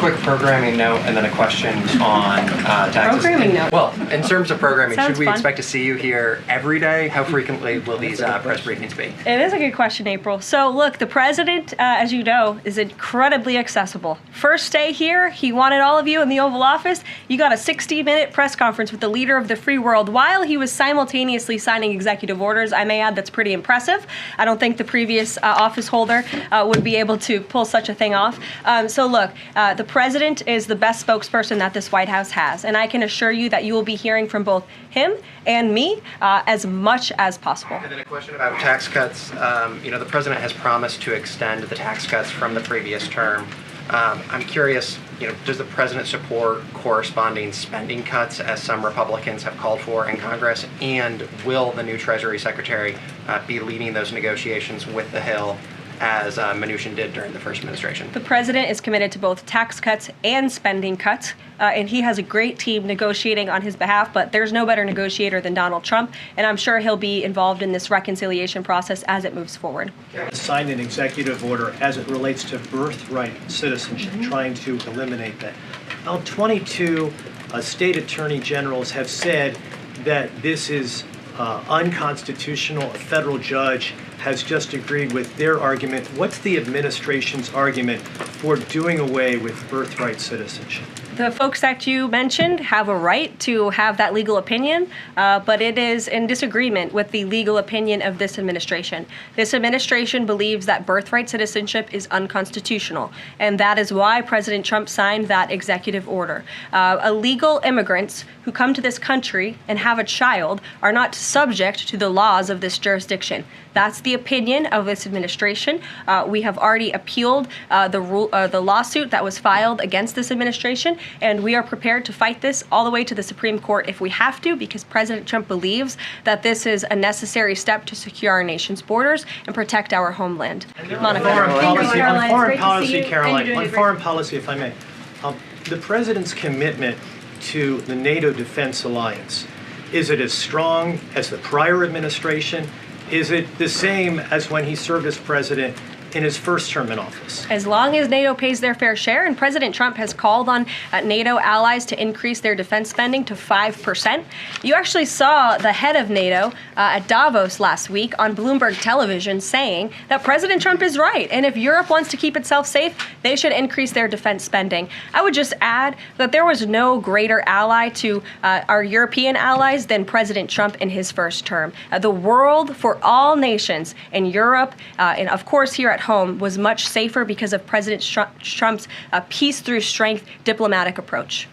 quick programming note and then a question on taxes. Programming note. Well, in terms of programming, Sounds should we fun. expect to see you here every day? How frequently will these press briefings be? It is a good question, April. So look, the president, as you know, is incredibly accessible. First day here, he wanted all of you in the Oval Office. You got a 60-minute press conference with the leader of the free world while he was simultaneously signing executive orders. I may add, that's pretty impressive. I don't think the previous office holder would be able to pull such a thing off. So look, the president is the best spokesperson that this White House has, and I can assure you that you will be hearing from both him and me as much as possible. And then a question about tax cuts. The president has promised to extend the tax cuts from the previous term. I'm curious, does the president support corresponding spending cuts as some Republicans have called for in Congress? And will the new Treasury Secretary be leading those negotiations with the Hill as Mnuchin did during the first administration? The president is committed to both tax cuts and spending cuts, and he has a great team negotiating on his behalf, but there's no better negotiator than Donald Trump, and I'm sure he'll be involved in this reconciliation process as it moves forward. Signed an executive order as it relates to birthright citizenship, trying to eliminate that. Now, 22 state attorney generals have said that this is unconstitutional. A federal judge has just agreed with their argument. What's the administration's argument for doing away with birthright citizenship? The folks that you mentioned have a right to have that legal opinion, but it is in disagreement with the legal opinion of this administration. This administration believes that birthright citizenship is unconstitutional, and that is why President Trump signed that executive order. Illegal immigrants who come to this country and have a child are not subject to the laws of this jurisdiction. That's the opinion of this administration. We have already appealed the lawsuit that was filed against this administration, and we are prepared to fight this all the way to the Supreme Court if we have to, because President Trump believes that this is a necessary step to secure our nation's borders and protect our homeland. Monica. On foreign policy, Caroline, on foreign policy, if I may, the president's commitment to the NATO defense alliance, is it as strong as the prior administration? Is it the same as when he served as president in his first term in office? As long as NATO pays their fair share, and President Trump has called on NATO allies to increase their defense spending to 5%. You actually saw the head of NATO at Davos last week on Bloomberg television saying that President Trump is right, and if Europe wants to keep itself safe, they should increase their defense spending. I would just add that there was no greater ally to our European allies than President Trump in his first term. The world for all nations in Europe, and of course here at home, was much safer because of President Trump's peace through strength diplomatic approach.